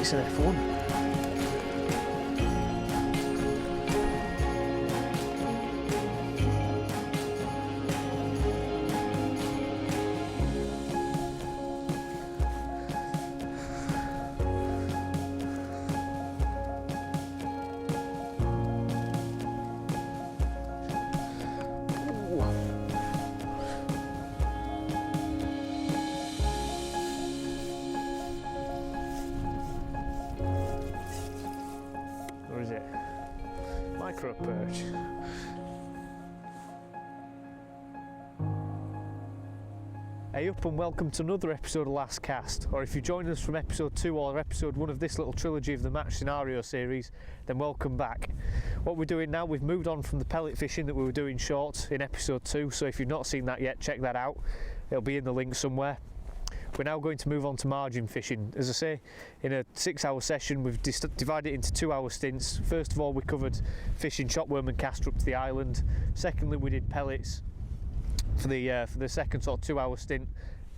it's an F1. Or is it micro perch? Hey up and welcome to another episode of Last Cast, or if you join us from episode 2 or episode 1 of this little trilogy of the Match Scenario series, then welcome back. What we're doing now, we've moved on from the pellet fishing that we were doing short in episode 2, so if you've not seen that yet, check that out. It'll be in the link somewhere. We're now going to move on to margin fishing. As I say, in a 6-hour session we've divided it into 2-hour stints. First of all, we covered fishing chopworm and caster up to the island. Secondly, we did pellets for the second sort of 2-hour stint,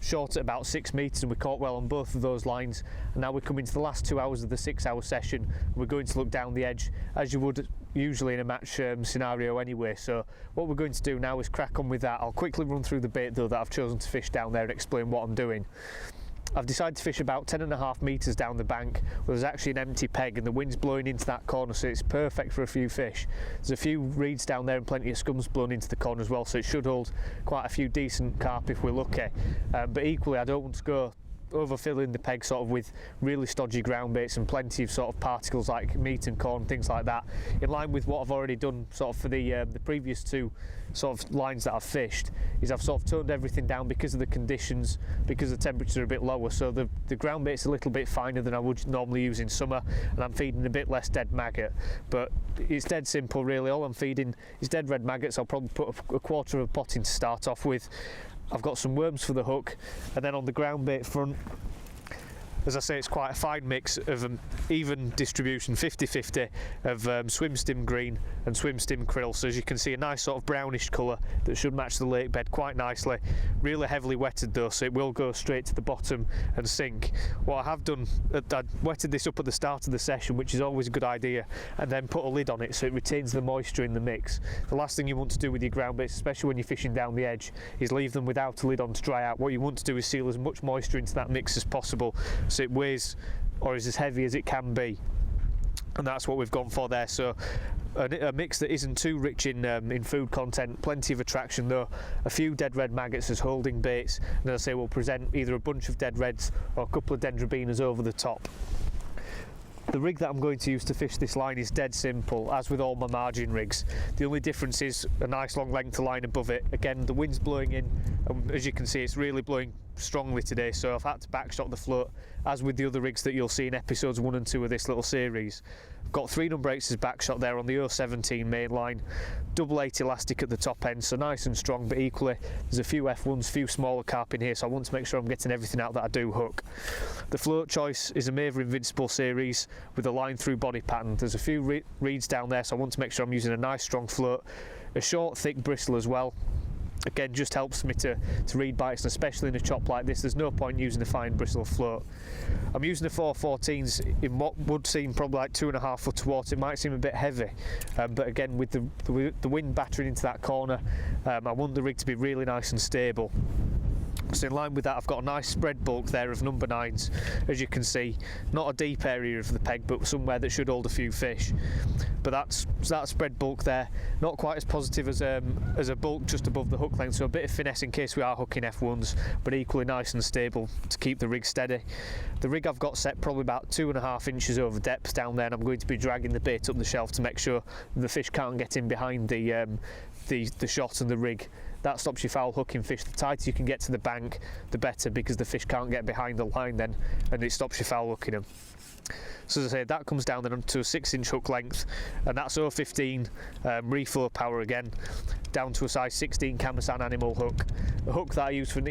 short at about 6 metres, and we caught well on both of those lines. And now we're coming to the last 2 hours of the 6-hour session. We're going to look down the edge as you would usually in a match scenario anyway. So what we're going to do now is crack on with that. I'll quickly run through the bait though that I've chosen to fish down there and explain what I'm doing. I've decided to fish about 10.5 metres down the bank where there's actually an empty peg and the wind's blowing into that corner, so it's perfect for a few fish. There's a few reeds down there and plenty of scums blown into the corner as well, so it should hold quite a few decent carp if we're lucky. But equally, I don't want to go overfilling the peg sort of with really stodgy ground baits and plenty of sort of particles like meat and corn, things like that, in line with what I've already done sort of for the previous 2 sort of lines that I've fished. Is I've sort of toned everything down because of the conditions, because the temperatures are a bit lower, so the ground bait's a little bit finer than I would normally use in summer, and I'm feeding a bit less dead maggot. But it's dead simple really. All I'm feeding is dead red maggots. I'll probably put a quarter of a pot in to start off with. I've got some worms for the hook, and then on the ground bait front, as I say, it's quite a fine mix of even distribution, 50-50 of swim stim green and swim stim krill. So as you can see, a nice sort of brownish colour that should match the lake bed quite nicely. Really heavily wetted though, so it will go straight to the bottom and sink. What I have done, I wetted this up at the start of the session, which is always a good idea, and then put a lid on it so it retains the moisture in the mix. The last thing you want to do with your ground baits, especially when you're fishing down the edge, is leave them without a lid on to dry out. What you want to do is seal as much moisture into that mix as possible, so it weighs or is as heavy as it can be, and that's what we've gone for there. So a mix that isn't too rich in food content, plenty of attraction though, a few dead red maggots as holding baits, and as I say, we'll present either a bunch of dead reds or a couple of dendrobinas over the top. The rig that I'm going to use to fish this line is dead simple, as with all my margin rigs. The only difference is a nice long length of line above it. Again, the wind's blowing in, and as you can see, it's really blowing strongly today, so I've had to backshot the float, as with the other rigs that you'll see in episodes 1 and 2 of this little series. I've got 3 number 8s as backshot there on the 017 main line, double 8 elastic at the top end, so nice and strong, but equally there's a few F1s, few smaller carp in here, so I want to make sure I'm getting everything out that I do hook. The float choice is a Maver Invincible series with a line through body pattern. There's a few reeds down there, so I want to make sure I'm using a nice strong float, a short thick bristle as well. Again, just helps me to read bites, and especially in a chop like this, there's no point using a fine bristle float. I'm using the 414s in what would seem probably like 2.5 foot water. It might seem a bit heavy, but again, with the wind battering into that corner, I want the rig to be really nice and stable. So in line with that, I've got a nice spread bulk there of number 9s, as you can see. Not a deep area of the peg, but somewhere that should hold a few fish. But that's that spread bulk there, not quite as positive as a bulk just above the hook length, so a bit of finesse in case we are hooking F1s, but equally nice and stable to keep the rig steady. The rig I've got set probably about 2.5 inches over depth down there, and I'm going to be dragging the bait up the shelf to make sure the fish can't get in behind the shot and the rig. That stops you foul hooking fish. The tighter you can get to the bank, the better, because the fish can't get behind the line then, and it stops you foul hooking them. So as I say, that comes down then to a 6-inch hook length, and that's 015 reflow power again, down to a size 16 Kamasan animal hook. A hook that I use for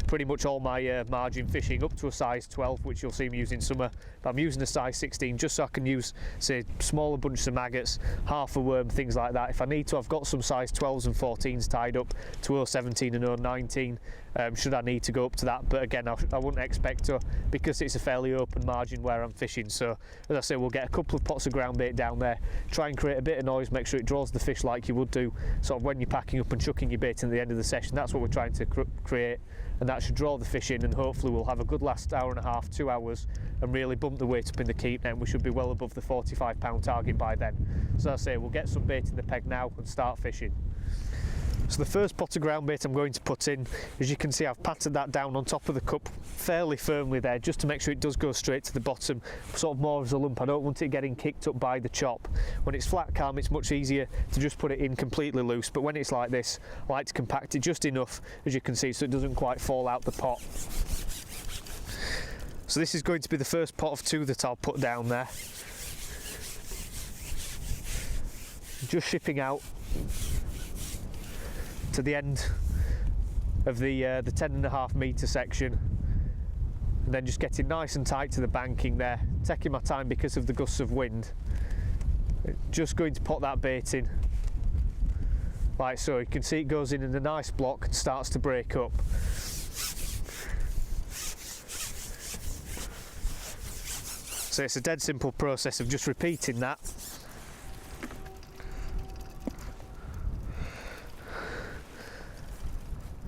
pretty much all my margin fishing, up to a size 12, which you'll see me use in summer. But I'm using a size 16 just so I can use, say, smaller bunches of maggots, half a worm, things like that. If I need to, I've got some size 12s and 14s tied up to 017 and 019 should I need to go up to that, but again I wouldn't expect to, because it's a fairly open margin where I'm fishing. So as I say, we'll get a couple of pots of ground bait down there, try and create a bit of noise, make sure it draws the fish like you would do sort of when you're packing up and chucking your bait in at the end of the session. That's what we're trying to create, and that should draw the fish in, and hopefully we'll have a good last hour and a half, 2 hours, and really bump the weight up in the keep net, and we should be well above the 45-pound target by then. So as I say, we'll get some bait in the peg now and start fishing. So the first pot of ground bait I'm going to put in, as you can see, I've patted that down on top of the cup fairly firmly there, just to make sure it does go straight to the bottom, sort of more as a lump. I don't want it getting kicked up by the chop. When it's flat calm, it's much easier to just put it in completely loose, but when it's like this, I like to compact it just enough, as you can see, so it doesn't quite fall out the pot. So this is going to be the first pot of 2 that I'll put down there. Just shipping out to the end of the 10.5 metre section, and then just getting nice and tight to the banking there, taking my time because of the gusts of wind. Just going to put that bait in like so. You can see it goes in a nice block and starts to break up. So it's a dead simple process of just repeating that.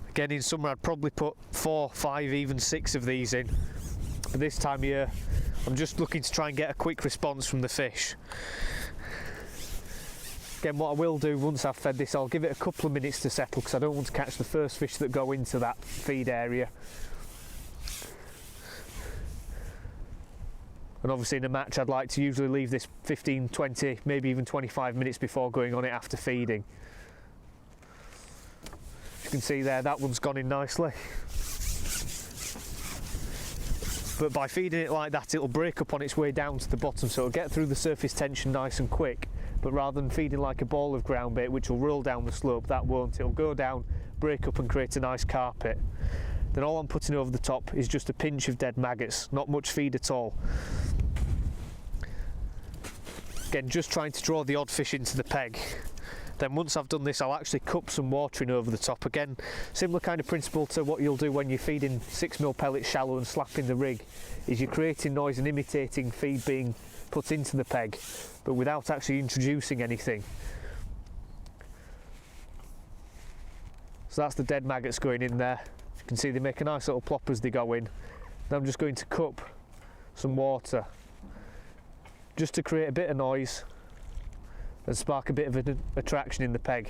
Again, in summer I'd probably put 4, 5, even 6 of these in, but this time of year I'm just looking to try and get a quick response from the fish. Again, what I will do once I've fed this, I'll give it a couple of minutes to settle, because I don't want to catch the first fish that go into that feed area. And obviously in a match I'd like to usually leave this 15, 20, maybe even 25 minutes before going on it after feeding. You can see there, that one's gone in nicely. But by feeding it like that, it'll break up on its way down to the bottom, so it'll get through the surface tension nice and quick. But rather than feeding like a ball of ground bait, which will roll down the slope, that won't. It'll go down, break up and create a nice carpet. Then all I'm putting over the top is just a pinch of dead maggots, not much feed at all. Again, just trying to draw the odd fish into the peg. Then once I've done this, I'll actually cup some water in over the top. Again, similar kind of principle to what you'll do when you're feeding 6mm pellets shallow and slapping the rig, is you're creating noise and imitating feed being put into the peg, but without actually introducing anything. So that's the dead maggots going in there. You can see they make a nice little plop as they go in. Then I'm just going to cup some water, just to create a bit of noise and spark a bit of an attraction in the peg.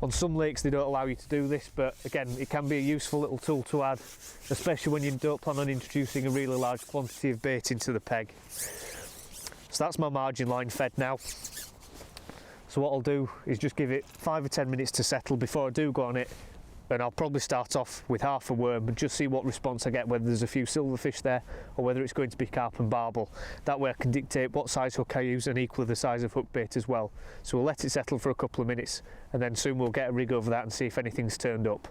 On some lakes they don't allow you to do this, but again, it can be a useful little tool to add, especially when you don't plan on introducing a really large quantity of bait into the peg. So that's my margin line fed now. So what I'll do is just give it 5 or 10 minutes to settle before I do go on it, and I'll probably start off with half a worm and just see what response I get, whether there's a few silverfish there or whether it's going to be carp and barbel. That way I can dictate what size hook I use, and equally the size of hook bait as well. So we'll let it settle for a couple of minutes, and then soon we'll get a rig over that and see if anything's turned up.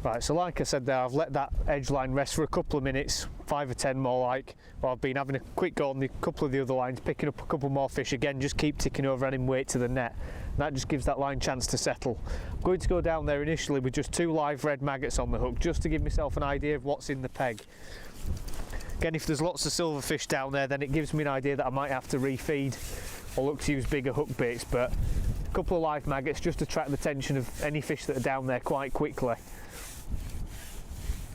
Right, so like I said there, I've let that edge line rest for a couple of minutes, 5 or 10 more like. Well, I've been having a quick go on the couple of the other lines, picking up a couple more fish. Again, just keep ticking over, adding weight to the net. And that just gives that line a chance to settle. I'm going to go down there initially with just 2 live red maggots on the hook, just to give myself an idea of what's in the peg. Again, if there's lots of silverfish down there, then it gives me an idea that I might have to refeed or look to use bigger hook baits, but a couple of live maggots just to attract the attention of any fish that are down there quite quickly.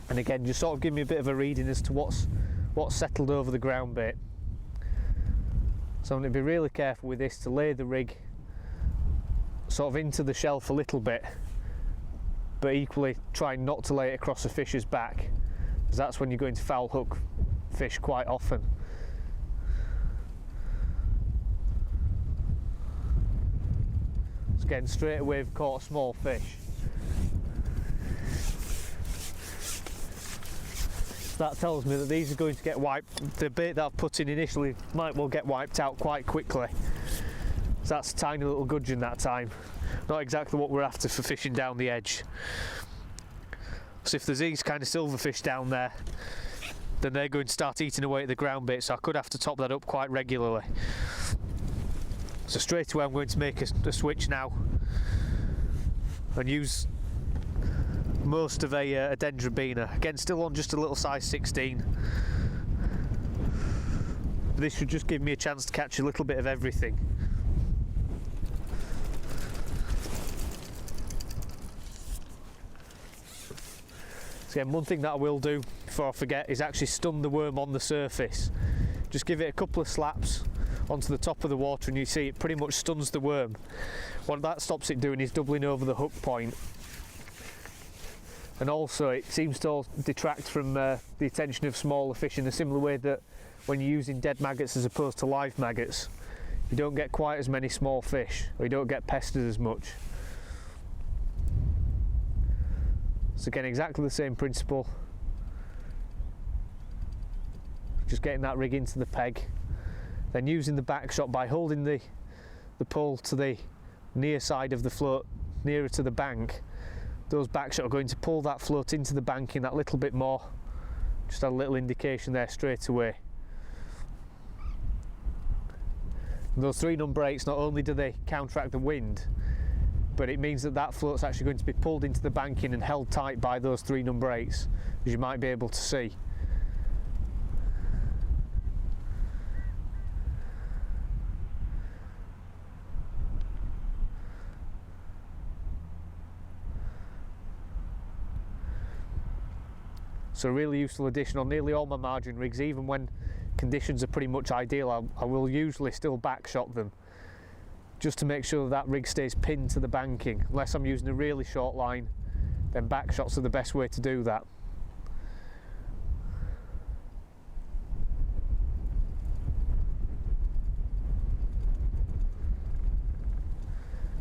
And again, just sort of give me a bit of a reading as to what's settled over the ground bait. So I'm going to be really careful with this to lay the rig sort of into the shelf a little bit, but equally trying not to lay it across a fish's back, because that's when you're going to foul hook fish quite often. So again, straight away we've caught a small fish. That tells me that these are going to get wiped. The bait that I've put in initially might well get wiped out quite quickly. So that's a tiny little gudgeon that time. Not exactly what we're after for fishing down the edge. So if there's these kind of silverfish down there, then they're going to start eating away at the ground bait, so I could have to top that up quite regularly. So straight away I'm going to make a switch now and use most of a dendrobina. Again, still on just a little size 16. But this should just give me a chance to catch a little bit of everything. So again, one thing that I will do before I forget is actually stun the worm on the surface. Just give it a couple of slaps onto the top of the water and you see it pretty much stuns the worm. What that stops it doing is doubling over the hook point. And also it seems to detract from the attention of smaller fish in a similar way that when you're using dead maggots as opposed to live maggots, you don't get quite as many small fish, or you don't get pestered as much. So again, exactly the same principle. Just getting that rig into the peg, then using the back shot by holding the pole to the near side of the float, nearer to the bank. Those back shot are going to pull that float into the banking that little bit more. Just a little indication there straight away. And those 3 number 8s, not only do they counteract the wind, but it means that that float's actually going to be pulled into the banking and held tight by those 3 number 8s, as you might be able to see. So a really useful addition on nearly all my margin rigs. Even when conditions are pretty much ideal, I will usually still backshot them, just to make sure that rig stays pinned to the banking. Unless I'm using a really short line, then backshots are the best way to do that.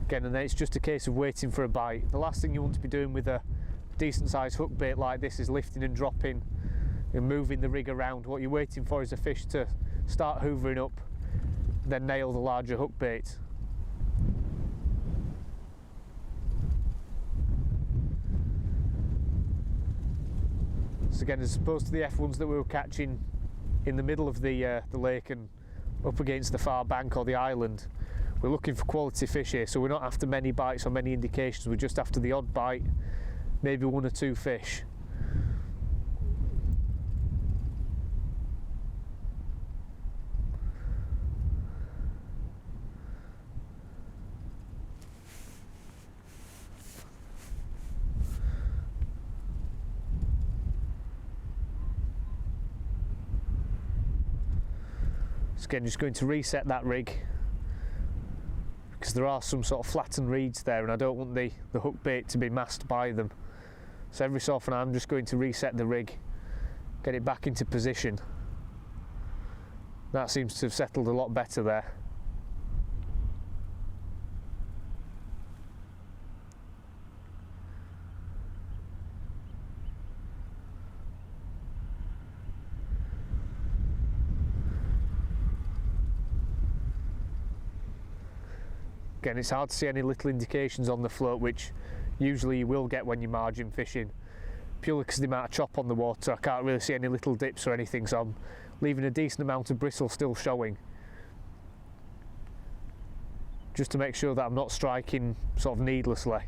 Again, and then it's just a case of waiting for a bite. The last thing you want to be doing with a decent sized hook bait like this is lifting and dropping and moving the rig around. What you're waiting for is a fish to start hoovering up, then nail the larger hook bait. So again, as opposed to the F1s that we were catching in the middle of the lake and up against the far bank or the island, we're looking for quality fish here. So we're not after many bites or many indications, we're just after the odd bite, maybe 1 or 2 fish. So again, just going to reset that rig, because there are some sort of flattened reeds there and I don't want the hook bait to be masked by them. So every so often I'm just going to reset the rig, get it back into position. That seems to have settled a lot better there. Again, it's hard to see any little indications on the float, which usually you will get when you're margin fishing, purely because of the amount of chop on the water. I can't really see any little dips or anything, so I'm leaving a decent amount of bristle still showing, just to make sure that I'm not striking sort of needlessly.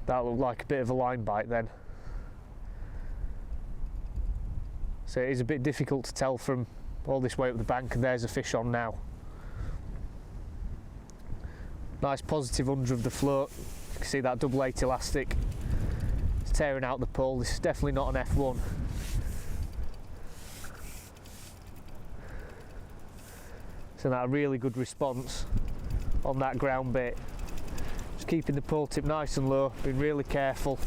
That looked like a bit of a line bite then. So it is a bit difficult to tell from all this way up the bank, and there's a fish on now. Nice positive under of the float. You can see that double 8 elastic. It's tearing out the pole. This is definitely not an F1. So that a really good response on that ground bait. Just keeping the pole tip nice and low, being really careful.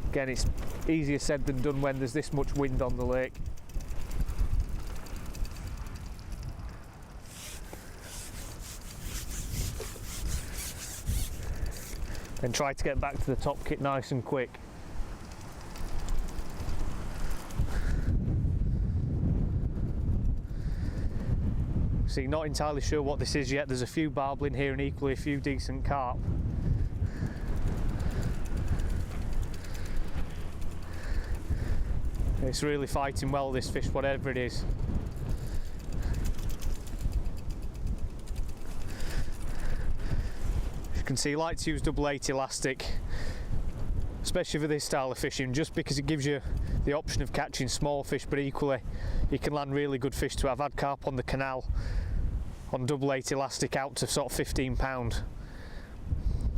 Again, it's easier said than done when there's this much wind on the lake. And try to get back to the top kit nice and quick. See, not entirely sure what this is yet. There's a few barbel in here and equally a few decent carp. It's really fighting well, this fish, whatever it is. As you can see, I like to use double 80 elastic, especially for this style of fishing, just because it gives you the option of catching small fish, but equally you can land really good fish too. I've had carp on the canal on double 80 elastic out to sort of 15 pound.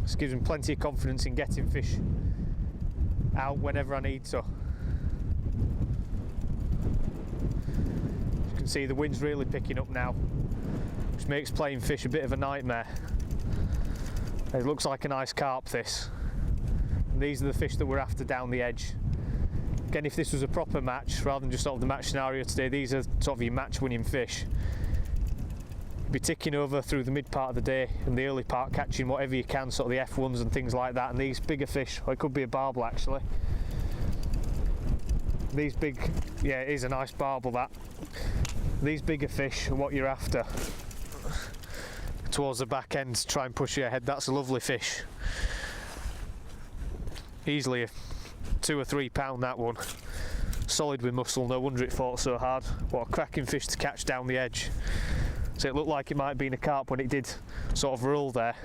This gives me plenty of confidence in getting fish out whenever I need to. You can see the wind's really picking up now, which makes playing fish a bit of a nightmare. It looks like a nice carp, this. And these are the fish that we're after down the edge. Again, if this was a proper match, rather than just sort of the match scenario today, these are sort of your match-winning fish. You'd be ticking over through the mid part of the day and the early part, catching whatever you can, sort of the F1s and things like that. And these bigger fish, or it could be a barbel actually. These big, yeah, it is a nice barbel, that. These bigger fish are what you're after towards the back end to try and push you ahead. That's a lovely fish. Easily a 2 or 3 pound, that one. Solid with muscle, no wonder it fought so hard. What a cracking fish to catch down the edge. So it looked like it might have been a carp when it did sort of roll there.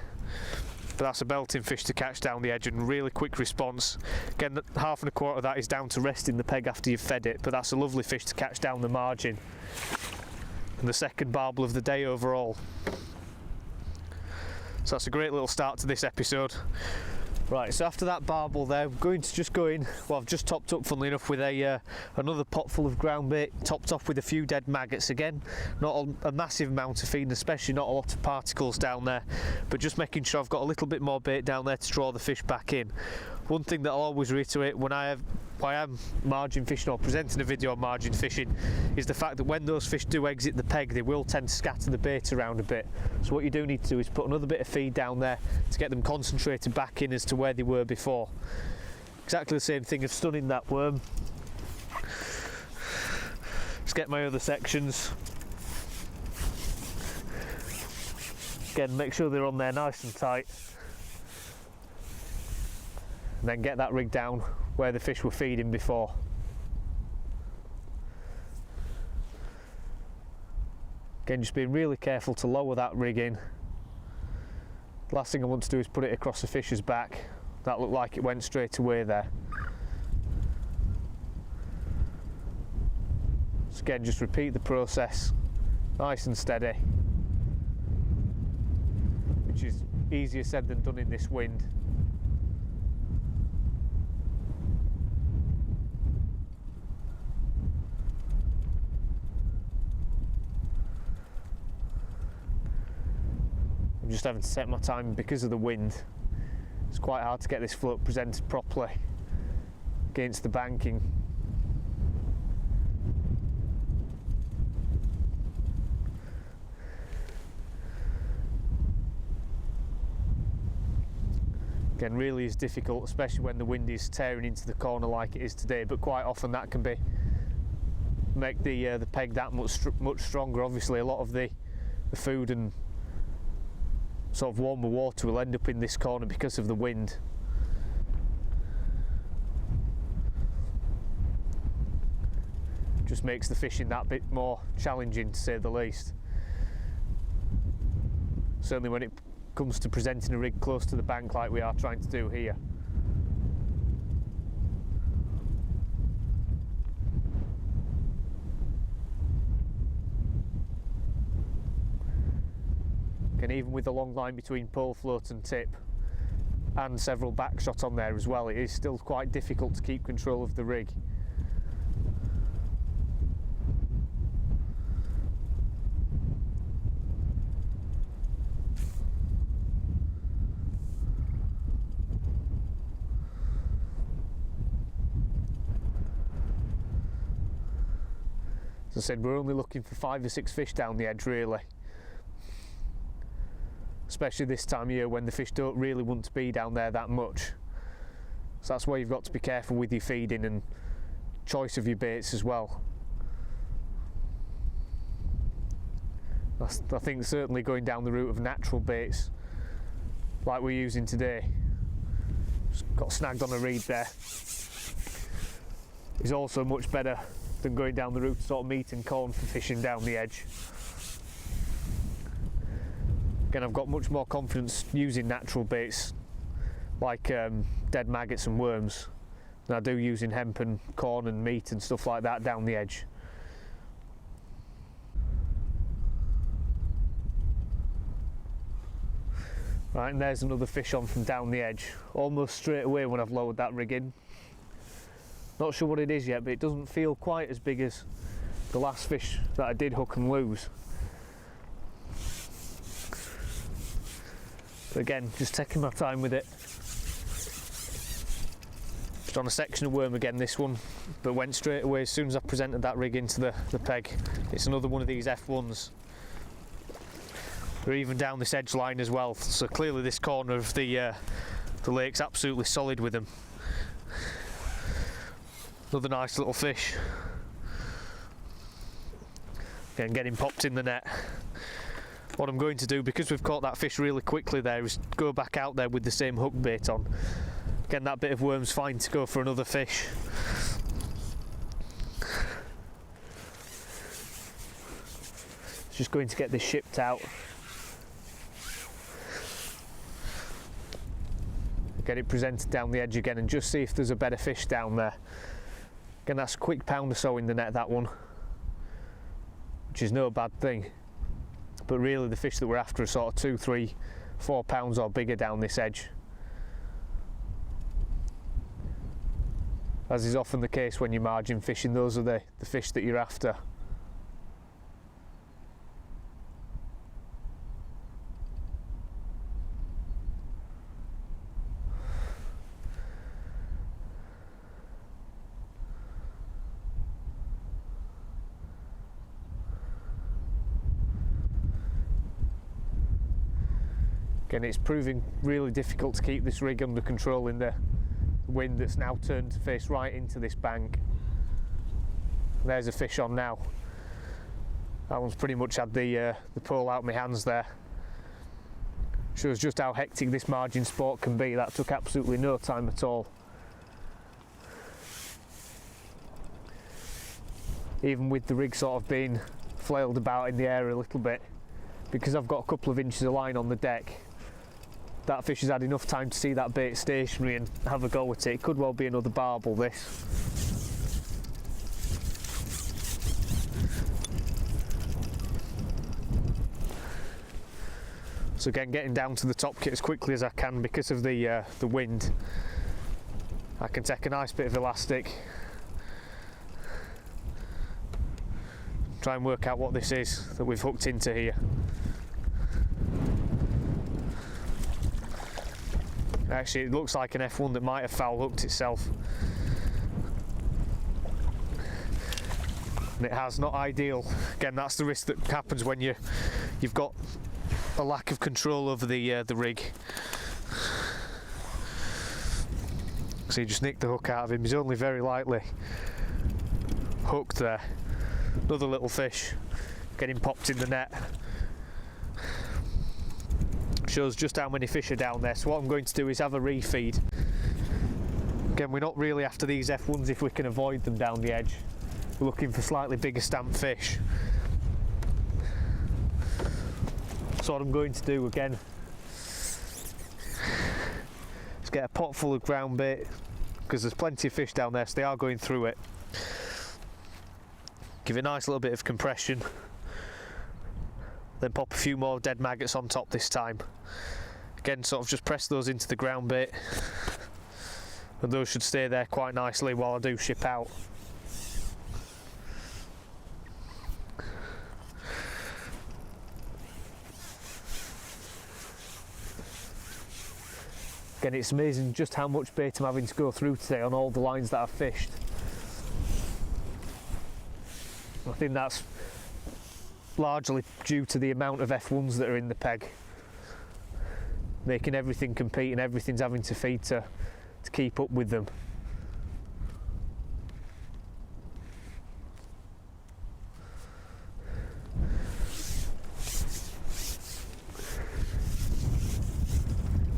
But that's a belting fish to catch down the edge, and really quick response. Again, half and a quarter of that is down to resting the peg after you've fed it, but that's a lovely fish to catch down the margin. And the second barbel of the day overall. So that's a great little start to this episode. Right, so after that barbel there, we're going to just go in, well, I've just topped up, funnily enough, with another pot full of ground bait, topped off with a few dead maggots again. Not a massive amount of feed, especially not a lot of particles down there, but just making sure I've got a little bit more bait down there to draw the fish back in. One thing that I'll always reiterate when I am margin fishing or presenting a video on margin fishing is the fact that when those fish do exit the peg, they will tend to scatter the bait around a bit. So what you do need to do is put another bit of feed down there to get them concentrated back in as to where they were before. Exactly the same thing of stunning that worm. Let's get my other sections. Again, make sure they're on there nice and tight. And then get that rig down where the fish were feeding before. Again, just being really careful to lower that rig in. The last thing I want to do is put it across the fish's back. That looked like it went straight away there. So again, just repeat the process, nice and steady, which is easier said than done in this wind. I'm just having to set my time because of the wind. It's quite hard to get this float presented properly against the banking. Again, really is difficult, especially when the wind is tearing into the corner like it is today, but quite often that can make the peg that much stronger. Obviously a lot of the food and sort of warmer water will end up in this corner because of the wind. Just makes the fishing that bit more challenging, to say the least. Certainly when it comes to presenting a rig close to the bank like we are trying to do here. And even with the long line between pole float and tip and several backshot on there as well, it is still quite difficult to keep control of the rig. As I said, we're only looking for 5 or 6 fish down the edge really. Especially this time of year when the fish don't really want to be down there that much. So that's where you've got to be careful with your feeding and choice of your baits as well. I think certainly going down the route of natural baits like we're using today, just got snagged on a reed there, is also much better than going down the route of sort of meat and corn for fishing down the edge. Again, I've got much more confidence using natural baits like dead maggots and worms than I do using hemp and corn and meat and stuff like that down the edge. Right, and there's another fish on from down the edge, almost straight away when I've lowered that rig in. Not sure what it is yet, but it doesn't feel quite as big as the last fish that I did hook and lose. But again, just taking my time with it. Just on a section of worm again, this one, but went straight away as soon as I presented that rig into the peg. It's another one of these F1s. They're even down this edge line as well, so clearly this corner of the lake's absolutely solid with them. Another nice little fish. Again, getting popped in the net. What I'm going to do, because we've caught that fish really quickly there, is go back out there with the same hook bait on. Again, that bit of worm's fine to go for another fish. Just going to get this shipped out. Get it presented down the edge again and just see if there's a better fish down there. Again, that's a quick pound or so in the net, that one, which is no bad thing. But really the fish that we're after are sort of 2, 3, 4 pounds or bigger down this edge. As is often the case when you're margin fishing, those are the fish that you're after. Again, it's proving really difficult to keep this rig under control in the wind that's now turned to face right into this bank. There's a fish on now. That one's pretty much had the pole out of my hands there. Shows just how hectic this margin sport can be. That took absolutely no time at all. Even with the rig sort of being flailed about in the air a little bit, because I've got a couple of inches of line on the deck, that fish has had enough time to see that bait stationary and have a go at it. It could well be another barbel, this. So again, getting down to the top kit as quickly as I can because of the wind. I can take a nice bit of elastic, try and work out what this is that we've hooked into here. Actually, it looks like an F1 that might have foul hooked itself. And it has, not ideal. Again, that's the risk that happens when you've got a lack of control over the rig. So you just nicked the hook out of him. He's only very lightly hooked there. Another little fish getting popped in the net. Shows just how many fish are down there. So what I'm going to do is have a refeed. Again, we're not really after these F1s if we can avoid them down the edge. We're looking for slightly bigger stamp fish. So what I'm going to do again is get a pot full of ground bait, because there's plenty of fish down there, so they are going through it. Give it a nice little bit of compression. Then pop a few more dead maggots on top this time. Again, sort of just press those into the ground bait, and those should stay there quite nicely while I do ship out. Again, it's amazing just how much bait I'm having to go through today on all the lines that I've fished. I think that's largely due to the amount of F1s that are in the peg, making everything compete and everything's having to feed to keep up with them.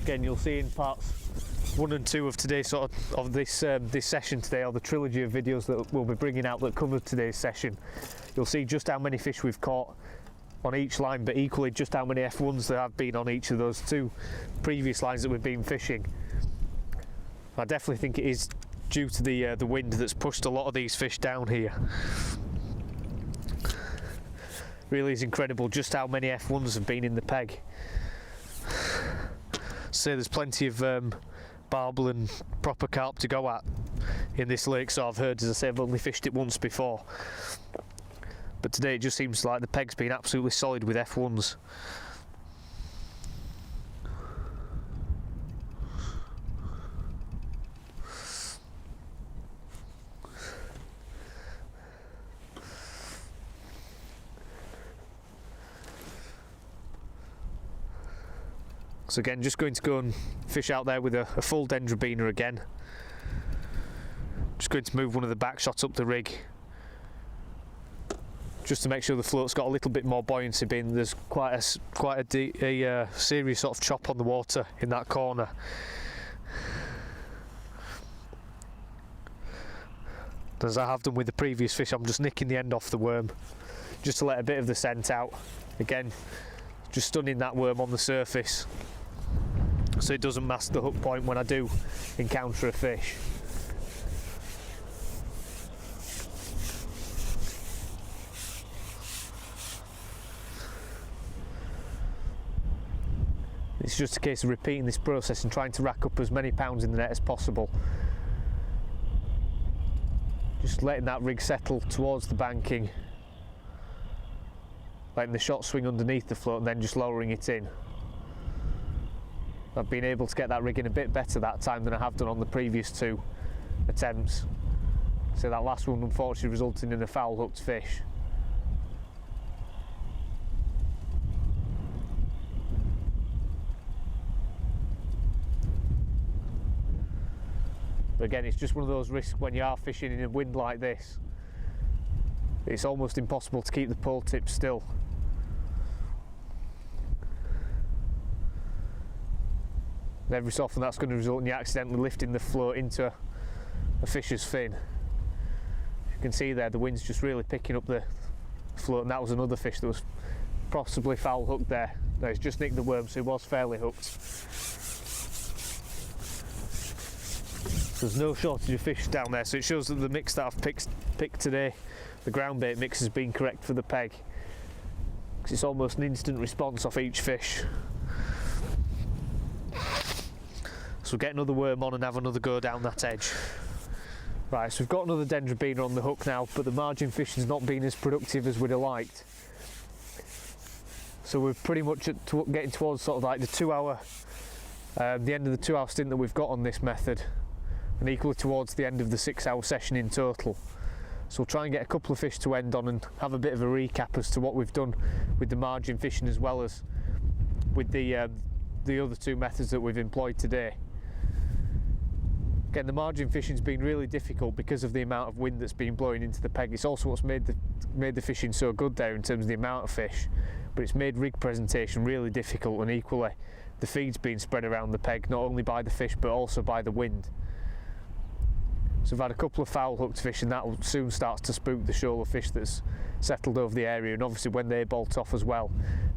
Again, you'll see in parts 1 and 2 of today's this session today, or the trilogy of videos that we'll be bringing out that cover today's session. You'll see just how many fish we've caught on each line, but equally just how many F1s there have been on each of those 2 previous lines that we've been fishing. I definitely think it is due to the wind that's pushed a lot of these fish down here. Really is incredible just how many F1s have been in the peg. So there's plenty of barbel and proper carp to go at in this lake, so I've heard. As I say, I've only fished it once before, but today it just seems like the peg's been absolutely solid with F1s. So again, just going to go and fish out there with a full dendrobina again. Just going to move one of the back shots up the rig, just to make sure the float's got a little bit more buoyancy, being there's quite a serious sort of chop on the water in that corner. As I have done with the previous fish, I'm just nicking the end off the worm, just to let a bit of the scent out. Again, just stunning that worm on the surface, so it doesn't mask the hook point when I do encounter a fish. It's just a case of repeating this process and trying to rack up as many pounds in the net as possible. Just letting that rig settle towards the banking, letting the shot swing underneath the float and then just lowering it in. I've been able to get that rig in a bit better that time than I have done on the previous 2 attempts. So that last one unfortunately resulting in a foul hooked fish. But again, it's just one of those risks when you are fishing in a wind like this. It's almost impossible to keep the pole tip still. And every so often that's going to result in you accidentally lifting the float into a fish's fin. You can see there the wind's just really picking up the float, and that was another fish that was possibly foul hooked there. No, he's just nicked the worm, so he was fairly hooked. There's no shortage of fish down there, so it shows that the mix that I've picked today, the ground bait mix, has been correct for the peg, because it's almost an instant response off each fish. So we'll get another worm on and have another go down that edge. Right, so we've got another dendrobina on the hook now, but the margin fishing's not been as productive as we'd have liked. So we're pretty much getting towards sort of like the 2 hour, the end of the 2 hour stint that we've got on this method, and equally towards the end of the 6 hour session in total. So we'll try and get a couple of fish to end on and have a bit of a recap as to what we've done with the margin fishing as well as with the other 2 methods that we've employed today. Again, the margin fishing's been really difficult because of the amount of wind that's been blowing into the peg. It's also what's made the fishing so good there in terms of the amount of fish, but it's made rig presentation really difficult, and equally the feed's been spread around the peg not only by the fish but also by the wind. So we've had a couple of foul hooked fish, and that will soon start to spook the shoal of fish that's settled over the area, and obviously when they bolt off as well,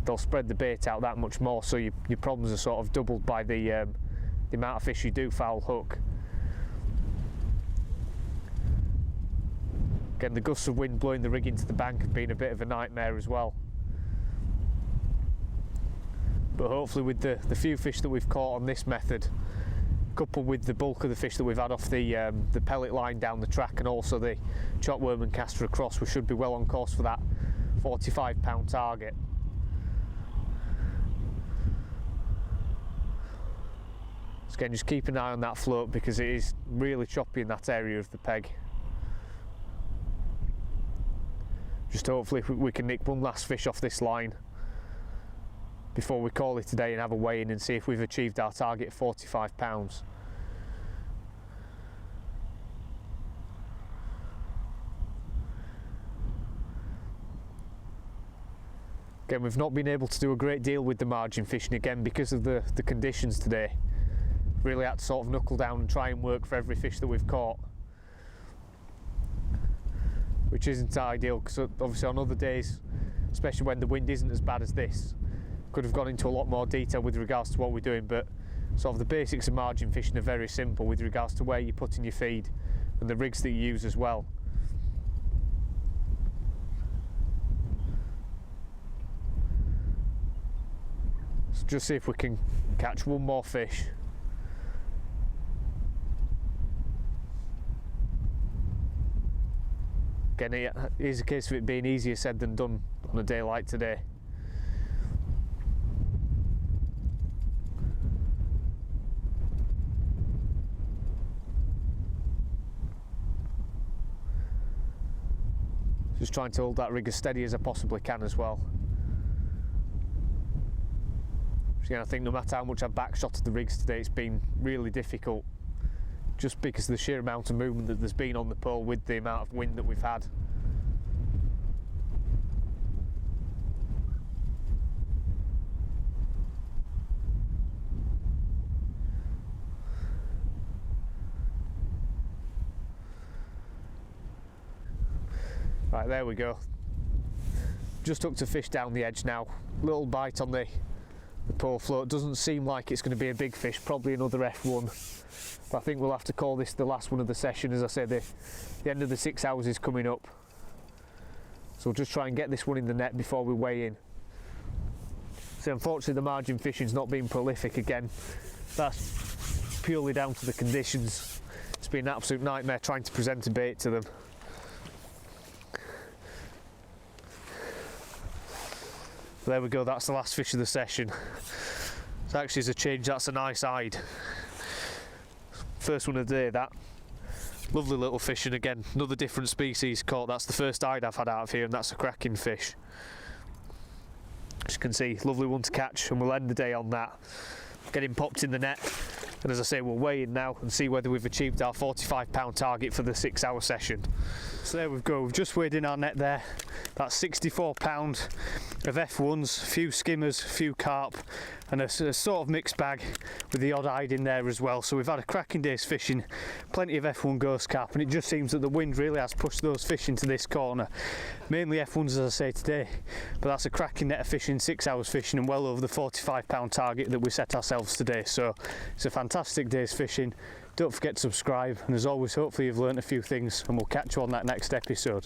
they'll spread the bait out that much more, so your problems are sort of doubled by the amount of fish you do foul hook. Again, the gusts of wind blowing the rig into the bank have been a bit of a nightmare as well. But hopefully with the few fish that we've caught on this method, coupled with the bulk of the fish that we've had off the pellet line down the track, and also the chopworm and caster across, we should be well on course for that 45 pound target. So again, just keep an eye on that float because it is really choppy in that area of the peg. Just hopefully we can nick one last fish off this line before we call it a day and have a weigh in and see if we've achieved our target of 45 pounds. Again, we've not been able to do a great deal with the margin fishing again because of the conditions today. Really had to sort of knuckle down and try and work for every fish that we've caught, which isn't ideal, because obviously on other days, especially when the wind isn't as bad as this, could have gone into a lot more detail with regards to what we're doing, but sort of the basics of margin fishing are very simple with regards to where you're putting your feed and the rigs that you use as well. So just see if we can catch one more fish. Again, it is a case of it being easier said than done on a day like today. Just trying to hold that rig as steady as I possibly can as well. Again, I think no matter how much I've backshotted the rigs today, it's been really difficult, just because of the sheer amount of movement that there's been on the pole with the amount of wind that we've had. Right, there we go. Just hooked a fish down the edge now. Little bite on the pole float. Doesn't seem like it's going to be a big fish, probably another F1. But I think we'll have to call this the last one of the session. As I said, the end of the 6 hours is coming up. So we'll just try and get this one in the net before we weigh in. So unfortunately the margin fishing's not been prolific again. That's purely down to the conditions. It's been an absolute nightmare trying to present a bait to them. There we go, that's the last fish of the session. So actually as a change, that's a nice hide. First one of the day, that. Lovely little fish, and again, another different species caught. That's the first hide I've had out of here, and that's a cracking fish. As you can see, lovely one to catch, and we'll end the day on that. Get him popped in the net, and as I say, we'll weigh in now and see whether we've achieved our 45-pound target for the 6-hour session. So there we go, we've just weighed in our net there. That's 64 pound of F1s, a few skimmers, a few carp, and a sort of mixed bag with the odd hide in there as well. So we've had a cracking day's fishing, plenty of F1 ghost carp, and it just seems that the wind really has pushed those fish into this corner. Mainly F1s, as I say, today, but that's a cracking net of fishing, 6 hours fishing, and well over the 45-pound target that we set ourselves today. So it's a fantastic day's fishing. Don't forget to subscribe, and as always, hopefully you've learnt a few things, and we'll catch you on that next episode.